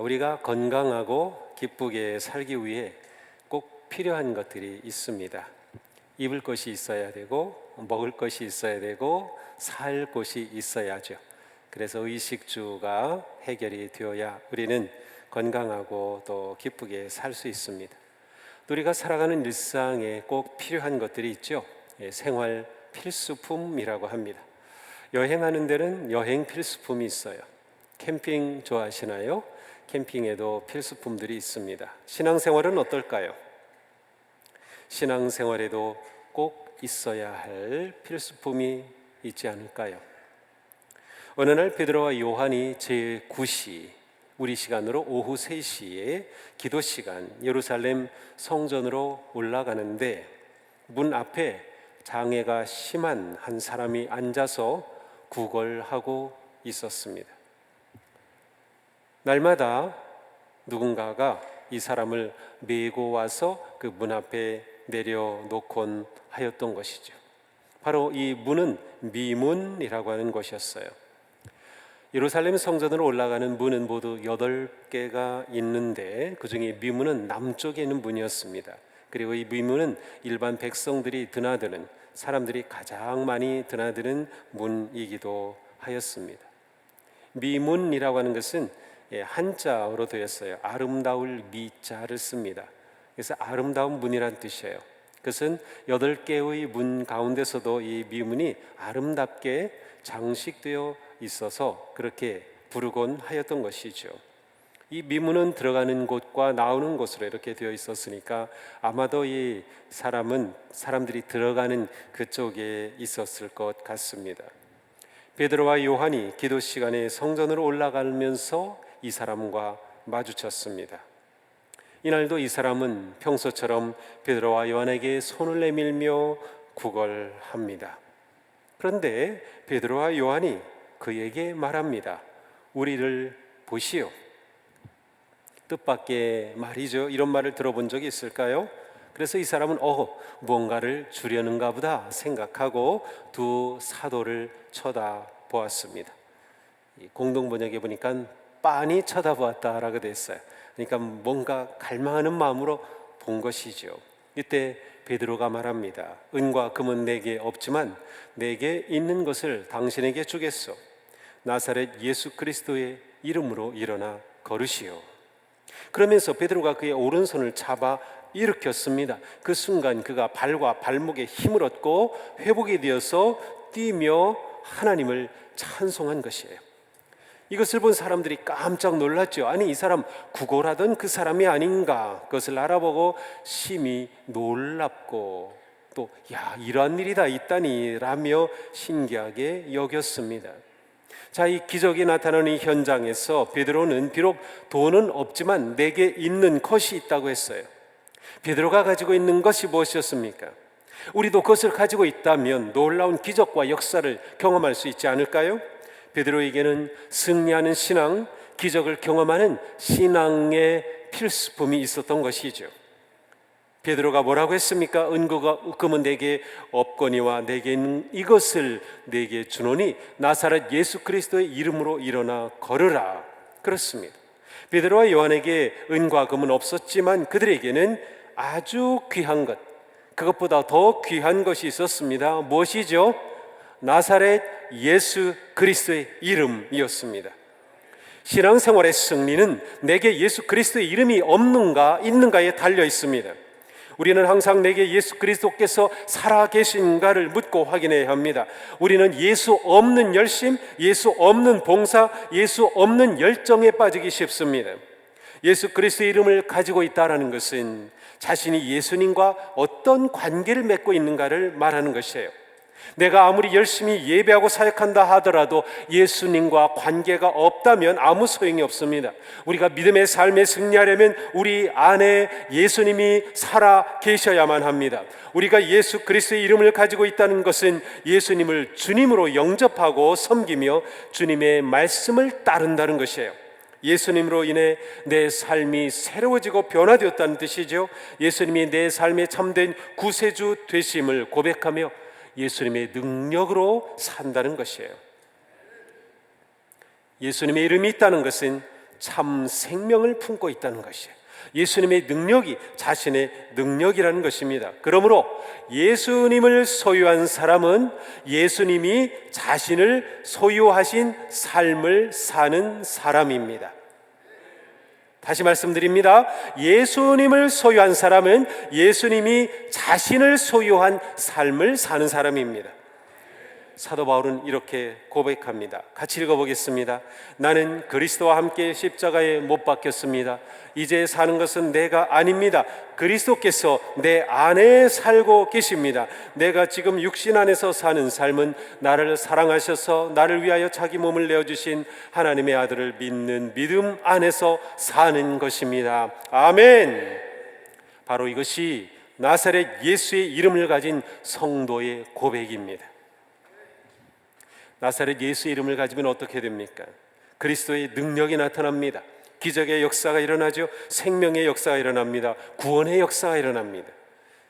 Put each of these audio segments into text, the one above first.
우리가 건강하고 기쁘게 살기 위해 꼭 필요한 것들이 있습니다. 입을 것이 있어야 되고, 먹을 것이 있어야 되고, 살 곳이 있어야죠. 그래서 의식주가 해결이 되어야 우리는 건강하고 또 기쁘게 살 수 있습니다. 우리가 살아가는 일상에 꼭 필요한 것들이 있죠. 생활 필수품이라고 합니다. 여행하는 데는 여행 필수품이 있어요. 캠핑 좋아하시나요? 캠핑에도 필수품들이 있습니다. 신앙생활은 어떨까요? 신앙생활에도 꼭 있어야 할 필수품이 있지 않을까요? 어느 날 베드로와 요한이 제9시, 우리 시간으로 오후 3시에 기도 시간 예루살렘 성전으로 올라가는데 문 앞에 장애가 심한 한 사람이 앉아서 구걸하고 있었습니다. 날마다 누군가가 이 사람을 메고 와서 그 문 앞에 내려놓곤 하였던 것이죠. 바로 이 문은 미문이라고 하는 것이었어요. 예루살렘 성전으로 올라가는 문은 모두 8개가 있는데 그 중에 미문은 남쪽에 있는 문이었습니다. 그리고 이 미문은 일반 백성들이 드나드는, 사람들이 가장 많이 드나드는 문이기도 하였습니다. 미문이라고 하는 것은 한자어로 되었어요. 아름다울 미자를 씁니다. 그래서 아름다운 문이란 뜻이에요. 그것은 8개의 문 가운데서도 이 미문이 아름답게 장식되어 있어서 그렇게 부르곤 하였던 것이죠. 이 미문은 들어가는 곳과 나오는 곳으로 이렇게 되어 있었으니까 아마도 이 사람들이 들어가는 그쪽에 있었을 것 같습니다. 베드로와 요한이 기도 시간에 성전으로 올라가면서 이 사람과 마주쳤습니다. 이날도 이 사람은 평소처럼 베드로와 요한에게 손을 내밀며 구걸합니다. 그런데 베드로와 요한이 그에게 말합니다. 우리를 보시오. 뜻밖의 말이죠. 이런 말을 들어본 적이 있을까요? 그래서 이 사람은 뭔가를 주려는가 보다 생각하고 두 사도를 쳐다보았습니다. 공동번역에 보니까 빤히 쳐다보았다라고 되어 있어요. 그러니까 뭔가 갈망하는 마음으로 본 것이죠. 이때 베드로가 말합니다. 은과 금은 내게 없지만 내게 있는 것을 당신에게 주겠소. 나사렛 예수 그리스도의 이름으로 일어나 걸으시오. 그러면서 베드로가 그의 오른손을 잡아 일으켰습니다. 그 순간 그가 발과 발목에 힘을 얻고 회복이 되어서 뛰며 하나님을 찬송한 것이에요. 이것을 본 사람들이 깜짝 놀랐죠. 아니, 이 사람 구걸하던 그 사람이 아닌가. 그것을 알아보고 심히 놀랍고 또 이러한 일이 다 있다니 라며 신기하게 여겼습니다. 자, 이 기적이 나타나는 이 현장에서 베드로는 비록 돈은 없지만 내게 있는 것이 있다고 했어요. 베드로가 가지고 있는 것이 무엇이었습니까? 우리도 그것을 가지고 있다면 놀라운 기적과 역사를 경험할 수 있지 않을까요? 베드로에게는 승리하는 신앙, 기적을 경험하는 신앙의 필수품이 있었던 것이죠. 베드로가 뭐라고 했습니까? 은과 금은 내게 없거니와 내게 있는 이것을 내게 주노니 나사렛 예수 그리스도의 이름으로 일어나 걸으라. 그렇습니다. 베드로와 요한에게 은과 금은 없었지만 그들에게는 아주 귀한 것, 그것보다 더 귀한 것이 있었습니다. 무엇이죠? 나사렛 예수 그리스도의 이름이었습니다. 신앙생활의 승리는 내게 예수 그리스도의 이름이 없는가 있는가에 달려 있습니다. 우리는 항상 내게 예수 그리스도께서 살아계신가를 묻고 확인해야 합니다. 우리는 예수 없는 열심, 예수 없는 봉사, 예수 없는 열정에 빠지기 쉽습니다. 예수 그리스도의 이름을 가지고 있다는 것은 자신이 예수님과 어떤 관계를 맺고 있는가를 말하는 것이에요. 내가 아무리 열심히 예배하고 사역한다 하더라도 예수님과 관계가 없다면 아무 소용이 없습니다. 우리가 믿음의 삶에 승리하려면 우리 안에 예수님이 살아 계셔야만 합니다. 우리가 예수 그리스도의 이름을 가지고 있다는 것은 예수님을 주님으로 영접하고 섬기며 주님의 말씀을 따른다는 것이에요. 예수님으로 인해 내 삶이 새로워지고 변화되었다는 뜻이죠. 예수님이 내 삶에 참된 구세주 되심을 고백하며 예수님의 능력으로 산다는 것이에요. 예수님의 이름이 있다는 것은 참 생명을 품고 있다는 것이에요. 예수님의 능력이 자신의 능력이라는 것입니다. 그러므로 예수님을 소유한 사람은 예수님이 자신을 소유하신 삶을 사는 사람입니다. 다시 말씀드립니다. 예수님을 소유한 사람은 예수님이 자신을 소유한 삶을 사는 사람입니다. 사도 바울은 이렇게 고백합니다. 같이 읽어보겠습니다. 나는 그리스도와 함께 십자가에 못 박혔습니다. 이제 사는 것은 내가 아닙니다. 그리스도께서 내 안에 살고 계십니다. 내가 지금 육신 안에서 사는 삶은 나를 사랑하셔서 나를 위하여 자기 몸을 내어주신 하나님의 아들을 믿는 믿음 안에서 사는 것입니다. 아멘. 바로 이것이 나사렛 예수의 이름을 가진 성도의 고백입니다. 나사렛 예수의 이름을 가지면 어떻게 됩니까? 그리스도의 능력이 나타납니다. 기적의 역사가 일어나죠. 생명의 역사가 일어납니다. 구원의 역사가 일어납니다.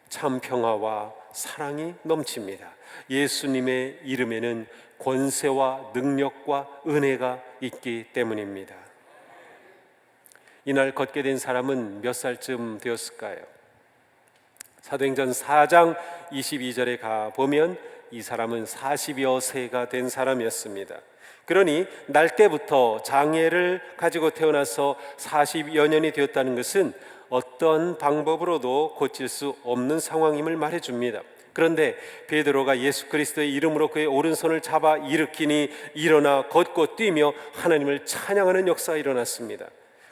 참 평화와 사랑이 넘칩니다. 예수님의 이름에는 권세와 능력과 은혜가 있기 때문입니다. 이날 걷게 된 사람은 몇 살쯤 되었을까요? 사도행전 4장 22절에 가보면 이 사람은 40여 세가 된 사람이었습니다. 그러니 날 때부터 장애를 가지고 태어나서 40여 년이 되었다는 것은 어떤 방법으로도 고칠 수 없는 상황임을 말해줍니다. 그런데 베드로가 예수 그리스도의 이름으로 그의 오른손을 잡아 일으키니 일어나 걷고 뛰며 하나님을 찬양하는 역사가 일어났습니다.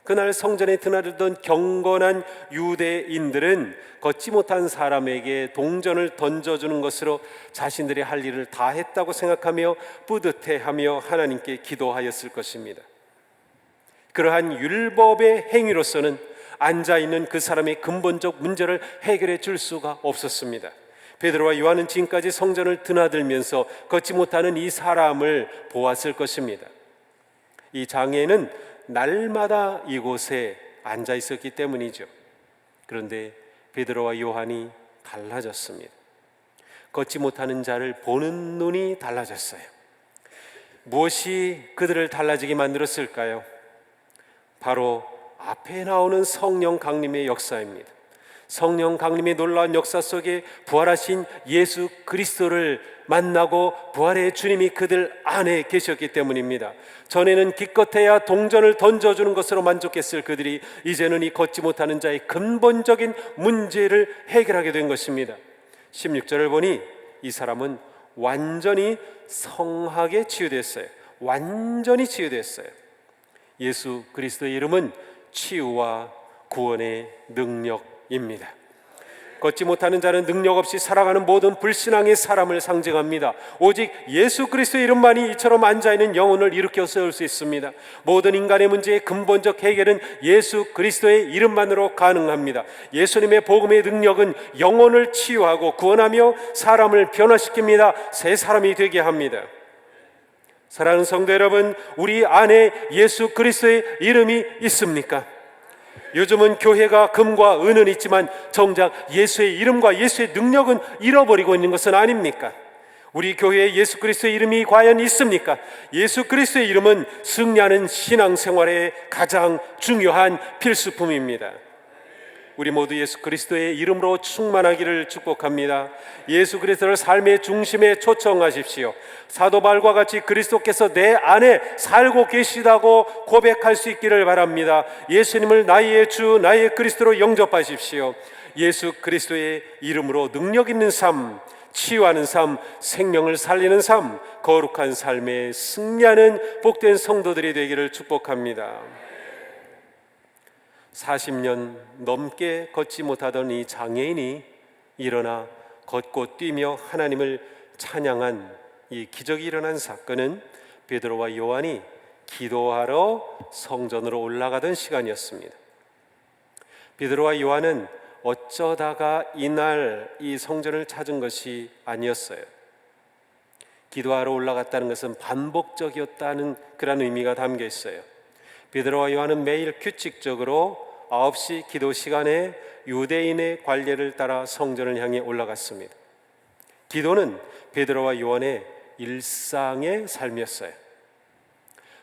그날 성전에 드나들던 경건한 유대인들은 걷지 못한 사람에게 동전을 던져주는 것으로 자신들이 할 일을 다 했다고 생각하며 뿌듯해하며 하나님께 기도하였을 것입니다. 그러한 율법의 행위로서는 앉아있는 그 사람의 근본적 문제를 해결해 줄 수가 없었습니다. 베드로와 요한은 지금까지 성전을 드나들면서 걷지 못하는 이 사람을 보았을 것입니다. 이 장애는 날마다 이곳에 앉아 있었기 때문이죠. 그런데 베드로와 요한이 달라졌습니다. 걷지 못하는 자를 보는 눈이 달라졌어요. 무엇이 그들을 달라지게 만들었을까요? 바로 앞에 나오는 성령 강림의 역사입니다. 성령 강림의 놀라운 역사 속에 부활하신 예수 그리스도를 만나고 부활의 주님이 그들 안에 계셨기 때문입니다. 전에는 기껏해야 동전을 던져주는 것으로 만족했을 그들이 이제는 이 걷지 못하는 자의 근본적인 문제를 해결하게 된 것입니다. 16절을 보니 이 사람은 완전히 성하게 치유됐어요. 완전히 치유됐어요. 예수 그리스도의 이름은 치유와 구원의 능력입니다. 걷지 못하는 자는 능력 없이 살아가는 모든 불신앙의 사람을 상징합니다. 오직 예수 그리스도의 이름만이 이처럼 앉아있는 영혼을 일으켜 세울 수 있습니다. 모든 인간의 문제의 근본적 해결은 예수 그리스도의 이름만으로 가능합니다. 예수님의 복음의 능력은 영혼을 치유하고 구원하며 사람을 변화시킵니다. 새 사람이 되게 합니다. 사랑하는 성도 여러분, 우리 안에 예수 그리스도의 이름이 있습니까? 요즘은 교회가 금과 은은 있지만 정작 예수의 이름과 예수의 능력은 잃어버리고 있는 것은 아닙니까? 우리 교회에 예수 그리스도의 이름이 과연 있습니까? 예수 그리스도의 이름은 승리하는 신앙생활의 가장 중요한 필수품입니다. 우리 모두 예수 그리스도의 이름으로 충만하기를 축복합니다. 예수 그리스도를 삶의 중심에 초청하십시오. 사도 바울과 같이 그리스도께서 내 안에 살고 계시다고 고백할 수 있기를 바랍니다. 예수님을 나의 주, 나의 그리스도로 영접하십시오. 예수 그리스도의 이름으로 능력 있는 삶, 치유하는 삶, 생명을 살리는 삶, 거룩한 삶에 승리하는 복된 성도들이 되기를 축복합니다. 40년 넘게 걷지 못하던 이 장애인이 일어나 걷고 뛰며 하나님을 찬양한 이 기적이 일어난 사건은 베드로와 요한이 기도하러 성전으로 올라가던 시간이었습니다. 베드로와 요한은 어쩌다가 이날 이 성전을 찾은 것이 아니었어요. 기도하러 올라갔다는 것은 반복적이었다는 그런 의미가 담겨 있어요. 베드로와 요한은 매일 규칙적으로 9시 기도 시간에 유대인의 관례를 따라 성전을 향해 올라갔습니다. 기도는 베드로와 요한의 일상의 삶이었어요.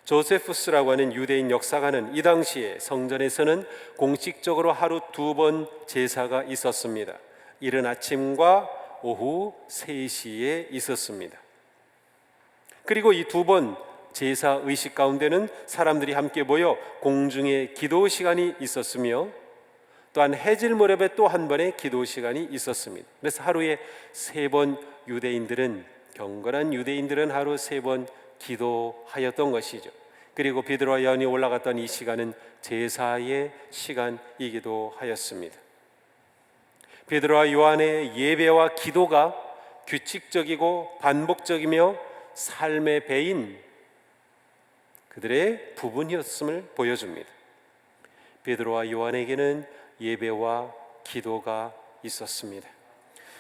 조세푸스라고 하는 유대인 역사가는 이 당시에 성전에서는 공식적으로 하루 2번 제사가 있었습니다. 이른 아침과 오후 3시에 있었습니다. 그리고 이 2번 제사 의식 가운데는 사람들이 함께 모여 공중의 기도 시간이 있었으며 또한 해질 무렵에 또 한 번의 기도 시간이 있었습니다. 그래서 하루에 3번 경건한 유대인들은 하루 3번 기도하였던 것이죠. 그리고 베드로와 요한이 올라갔던 이 시간은 제사의 시간이기도 하였습니다. 베드로와 요한의 예배와 기도가 규칙적이고 반복적이며 삶의 배인 그들의 부분이었음을 보여줍니다. 베드로와 요한에게는 예배와 기도가 있었습니다.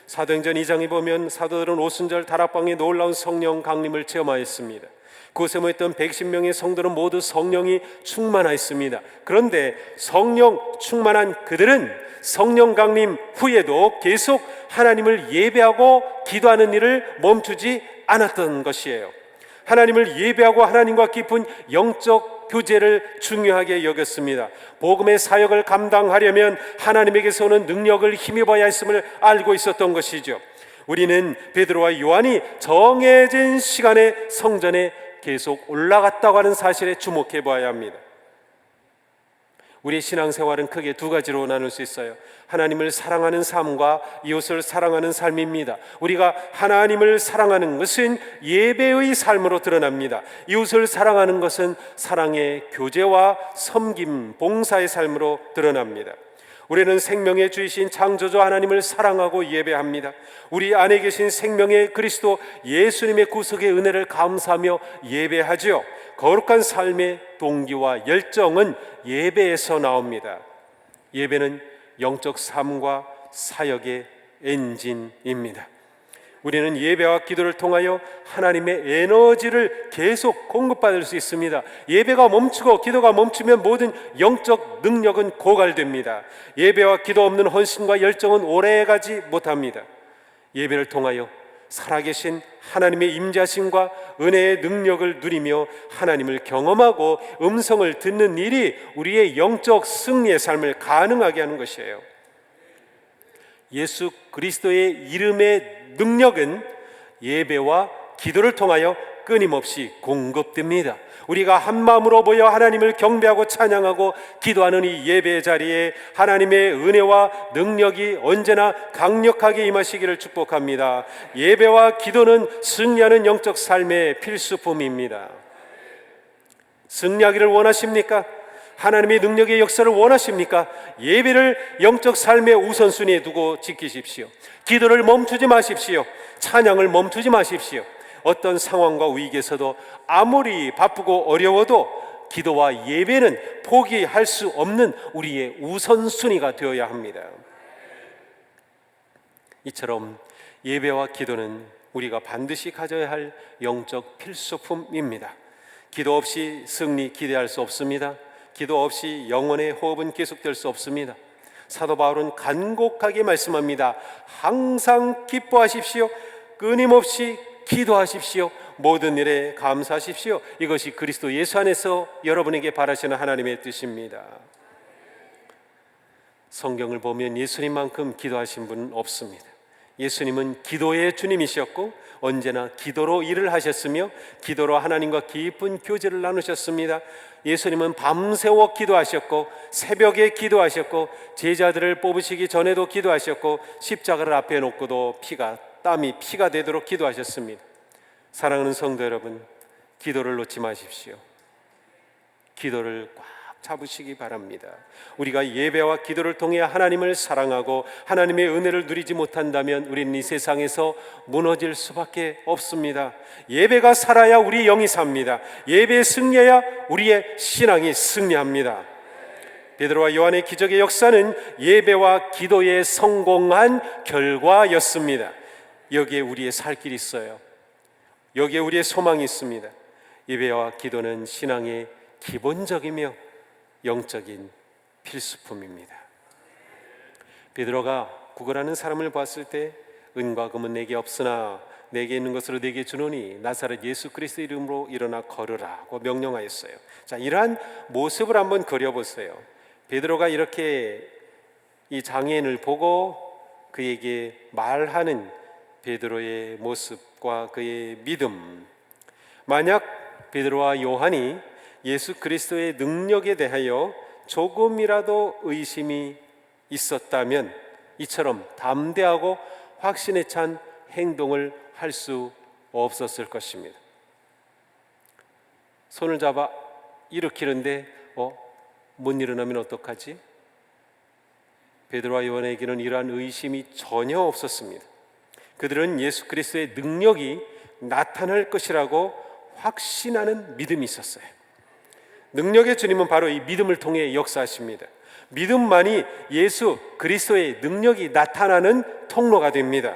사도행전 2장에 보면 사도들은 오순절 다락방에 놀라운 성령 강림을 체험하였습니다. 그곳에 모였던 110명의 성도는 모두 성령이 충만하였습니다. 그런데 성령 충만한 그들은 성령 강림 후에도 계속 하나님을 예배하고 기도하는 일을 멈추지 않았던 것이에요. 하나님을 예배하고 하나님과 깊은 영적 교제를 중요하게 여겼습니다. 복음의 사역을 감당하려면 하나님에게서 오는 능력을 힘입어야 했음을 알고 있었던 것이죠. 우리는 베드로와 요한이 정해진 시간에 성전에 계속 올라갔다고 하는 사실에 주목해 봐야 합니다. 우리의 신앙생활은 크게 2가지로 나눌 수 있어요. 하나님을 사랑하는 삶과 이웃을 사랑하는 삶입니다. 우리가 하나님을 사랑하는 것은 예배의 삶으로 드러납니다. 이웃을 사랑하는 것은 사랑의 교제와 섬김, 봉사의 삶으로 드러납니다. 우리는 생명의 주이신 창조주 하나님을 사랑하고 예배합니다. 우리 안에 계신 생명의 그리스도 예수님의 구속의 은혜를 감사하며 예배하죠. 거룩한 삶의 동기와 열정은 예배에서 나옵니다. 예배는 영적 삶과 사역의 엔진입니다. 우리는 예배와 기도를 통하여 하나님의 에너지를 계속 공급받을 수 있습니다. 예배가 멈추고 기도가 멈추면 모든 영적 능력은 고갈됩니다. 예배와 기도 없는 헌신과 열정은 오래가지 못합니다. 예배를 통하여 살아계신 하나님의 임재하심과 은혜의 능력을 누리며 하나님을 경험하고 음성을 듣는 일이 우리의 영적 승리의 삶을 가능하게 하는 것이에요. 예수 그리스도의 이름의 능력은 예배와 기도를 통하여 끊임없이 공급됩니다. 우리가 한 마음으로 모여 하나님을 경배하고 찬양하고 기도하는 이 예배의 자리에 하나님의 은혜와 능력이 언제나 강력하게 임하시기를 축복합니다. 예배와 기도는 승리하는 영적 삶의 필수품입니다. 승리하기를 원하십니까? 하나님의 능력의 역사를 원하십니까? 예배를 영적 삶의 우선순위에 두고 지키십시오. 기도를 멈추지 마십시오. 찬양을 멈추지 마십시오. 어떤 상황과 위기에서도 아무리 바쁘고 어려워도 기도와 예배는 포기할 수 없는 우리의 우선순위가 되어야 합니다. 이처럼 예배와 기도는 우리가 반드시 가져야 할 영적 필수품입니다. 기도 없이 승리 기대할 수 없습니다. 기도 없이 영혼의 호흡은 계속될 수 없습니다. 사도 바울은 간곡하게 말씀합니다. 항상 기뻐하십시오. 끊임없이 기도하십시오. 모든 일에 감사하십시오. 이것이 그리스도 예수 안에서 여러분에게 바라시는 하나님의 뜻입니다. 성경을 보면 예수님만큼 기도하신 분은 없습니다. 예수님은 기도의 주님이셨고 언제나 기도로 일을 하셨으며 기도로 하나님과 깊은 교제를 나누셨습니다. 예수님은 밤새워 기도하셨고 새벽에 기도하셨고 제자들을 뽑으시기 전에도 기도하셨고 십자가를 앞에 놓고도 땀이 피가 되도록 기도하셨습니다. 사랑하는 성도 여러분, 기도를 놓지 마십시오. 기도를 꽉 잡으시기 바랍니다. 우리가 예배와 기도를 통해 하나님을 사랑하고 하나님의 은혜를 누리지 못한다면 우리는 이 세상에서 무너질 수밖에 없습니다. 예배가 살아야 우리 영이 삽니다. 예배에 승리해야 우리의 신앙이 승리합니다. 베드로와 요한의 기적의 역사는 예배와 기도에 성공한 결과였습니다. 여기에 우리의 살 길이 있어요. 여기에 우리의 소망이 있습니다. 예배와 기도는 신앙의 기본적이며 영적인 필수품입니다. 베드로가 구걸하는 사람을 봤을 때 은과 금은 내게 없으나 내게 있는 것으로 내게 주노니 나사렛 예수 그리스도 이름으로 일어나 걸으라고 명령하였어요. 자, 이러한 모습을 한번 그려보세요. 베드로가 이렇게 이 장애인을 보고 그에게 말하는 베드로의 모습과 그의 믿음. 만약 베드로와 요한이 예수 그리스도의 능력에 대하여 조금이라도 의심이 있었다면 이처럼 담대하고 확신에 찬 행동을 할 수 없었을 것입니다. 손을 잡아 일으키는데 못 일어나면 어떡하지? 베드로와 요한에게는 이러한 의심이 전혀 없었습니다. 그들은 예수 그리스도의 능력이 나타날 것이라고 확신하는 믿음이 있었어요. 능력의 주님은 바로 이 믿음을 통해 역사하십니다. 믿음만이 예수 그리스도의 능력이 나타나는 통로가 됩니다.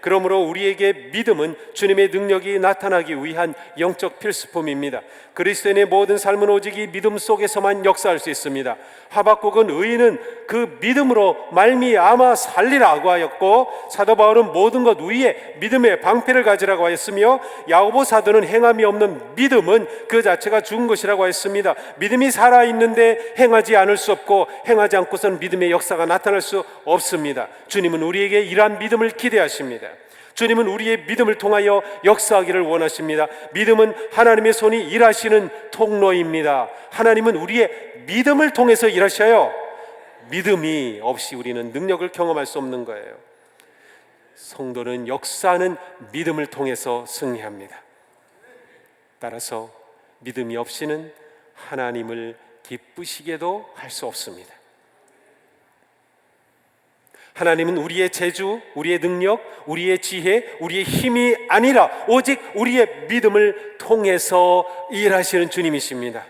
그러므로 우리에게 믿음은 주님의 능력이 나타나기 위한 영적 필수품입니다. 그리스도인의 모든 삶은 오직 이 믿음 속에서만 역사할 수 있습니다. 하박국은 의인은 그 믿음으로 말미암아 살리라고 하였고, 사도 바울은 모든 것 위에 믿음의 방패를 가지라고 하였으며, 야고보 사도는 행함이 없는 믿음은 그 자체가 죽은 것이라고 하였습니다. 믿음이 살아있는데 행하지 않을 수 없고, 행하지 않고서는 믿음의 역사가 나타날 수 없습니다. 주님은 우리에게 이러한 믿음을 기대하십니다. 주님은 우리의 믿음을 통하여 역사하기를 원하십니다. 믿음은 하나님의 손이 일하시는 통로입니다. 하나님은 우리의 믿음을 통해서 일하셔요. 믿음이 없이 우리는 능력을 경험할 수 없는 거예요. 성도는 역사하는 믿음을 통해서 승리합니다. 따라서 믿음이 없이는 하나님을 기쁘시게도 할 수 없습니다. 하나님은 우리의 재주, 우리의 능력, 우리의 지혜, 우리의 힘이 아니라 오직 우리의 믿음을 통해서 일하시는 주님이십니다.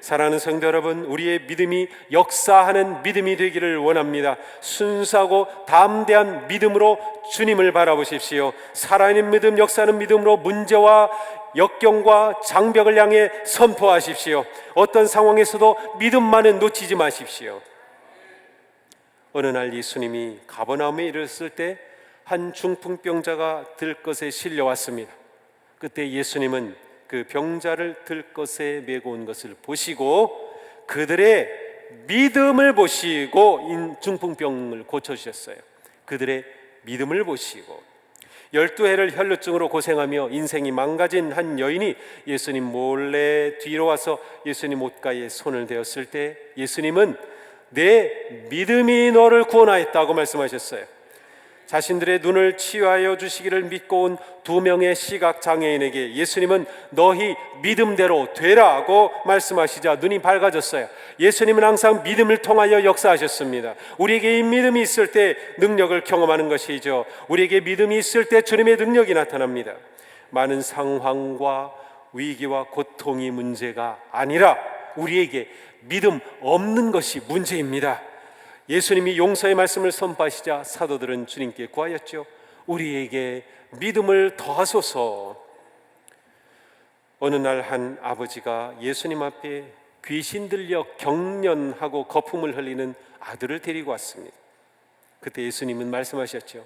사랑하는 성도 여러분, 우리의 믿음이 역사하는 믿음이 되기를 원합니다. 순수하고 담대한 믿음으로 주님을 바라보십시오. 살아있는 믿음, 역사하는 믿음으로 문제와 역경과 장벽을 향해 선포하십시오. 어떤 상황에서도 믿음만은 놓치지 마십시오. 어느 날 예수님이 가버나움에 이르렀을 때 한 중풍병자가 들것에 실려왔습니다. 그때 예수님은 그 병자를 들것에 메고 온 것을 보시고 그들의 믿음을 보시고 중풍병을 고쳐주셨어요. 그들의 믿음을 보시고 12해를 혈루증으로 고생하며 인생이 망가진 한 여인이 예수님 몰래 뒤로 와서 예수님 옷가에 손을 대었을 때 예수님은 내 믿음이 너를 구원하였다고 말씀하셨어요. 자신들의 눈을 치유하여 주시기를 믿고 온 2명의 시각장애인에게 예수님은 너희 믿음대로 되라고 말씀하시자 눈이 밝아졌어요. 예수님은 항상 믿음을 통하여 역사하셨습니다. 우리에게 이 믿음이 있을 때 능력을 경험하는 것이죠. 우리에게 믿음이 있을 때 주님의 능력이 나타납니다. 많은 상황과 위기와 고통이 문제가 아니라 우리에게 믿음 없는 것이 문제입니다. 예수님이 용서의 말씀을 선포하시자 사도들은 주님께 구하였죠. 우리에게 믿음을 더하소서. 어느 날 한 아버지가 예수님 앞에 귀신 들려 경련하고 거품을 흘리는 아들을 데리고 왔습니다. 그때 예수님은 말씀하셨죠.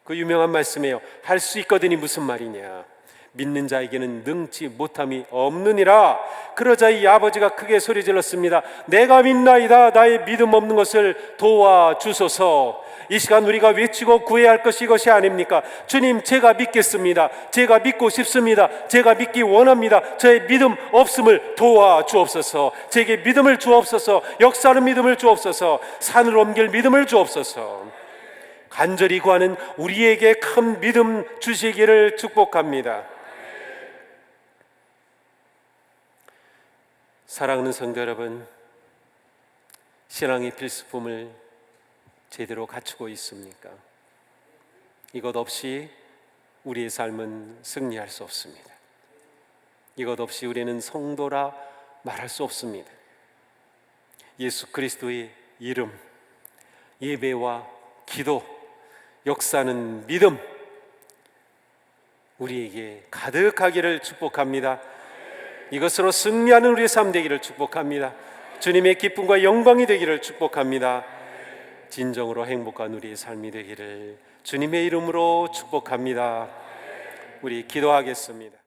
그 유명한 말씀이에요. 할 수 있거든이 무슨 말이냐. 믿는 자에게는 능치 못함이 없느니라. 그러자 이 아버지가 크게 소리 질렀습니다. 내가 믿나이다. 나의 믿음 없는 것을 도와주소서. 이 시간 우리가 외치고 구해야 할 것이 이것이 아닙니까? 주님, 제가 믿겠습니다. 제가 믿고 싶습니다. 제가 믿기 원합니다. 저의 믿음 없음을 도와주옵소서. 제게 믿음을 주옵소서. 역사하는 믿음을 주옵소서. 산을 옮길 믿음을 주옵소서. 간절히 구하는 우리에게 큰 믿음 주시기를 축복합니다. 사랑하는 성도 여러분, 신앙의 필수품을 제대로 갖추고 있습니까? 이것 없이 우리의 삶은 승리할 수 없습니다. 이것 없이 우리는 성도라 말할 수 없습니다. 예수 그리스도의 이름, 예배와 기도, 역사는 믿음, 우리에게 가득하기를 축복합니다. 이것으로 승리하는 우리의 삶 되기를 축복합니다. 주님의 기쁨과 영광이 되기를 축복합니다. 진정으로 행복한 우리의 삶이 되기를 주님의 이름으로 축복합니다. 우리 기도하겠습니다.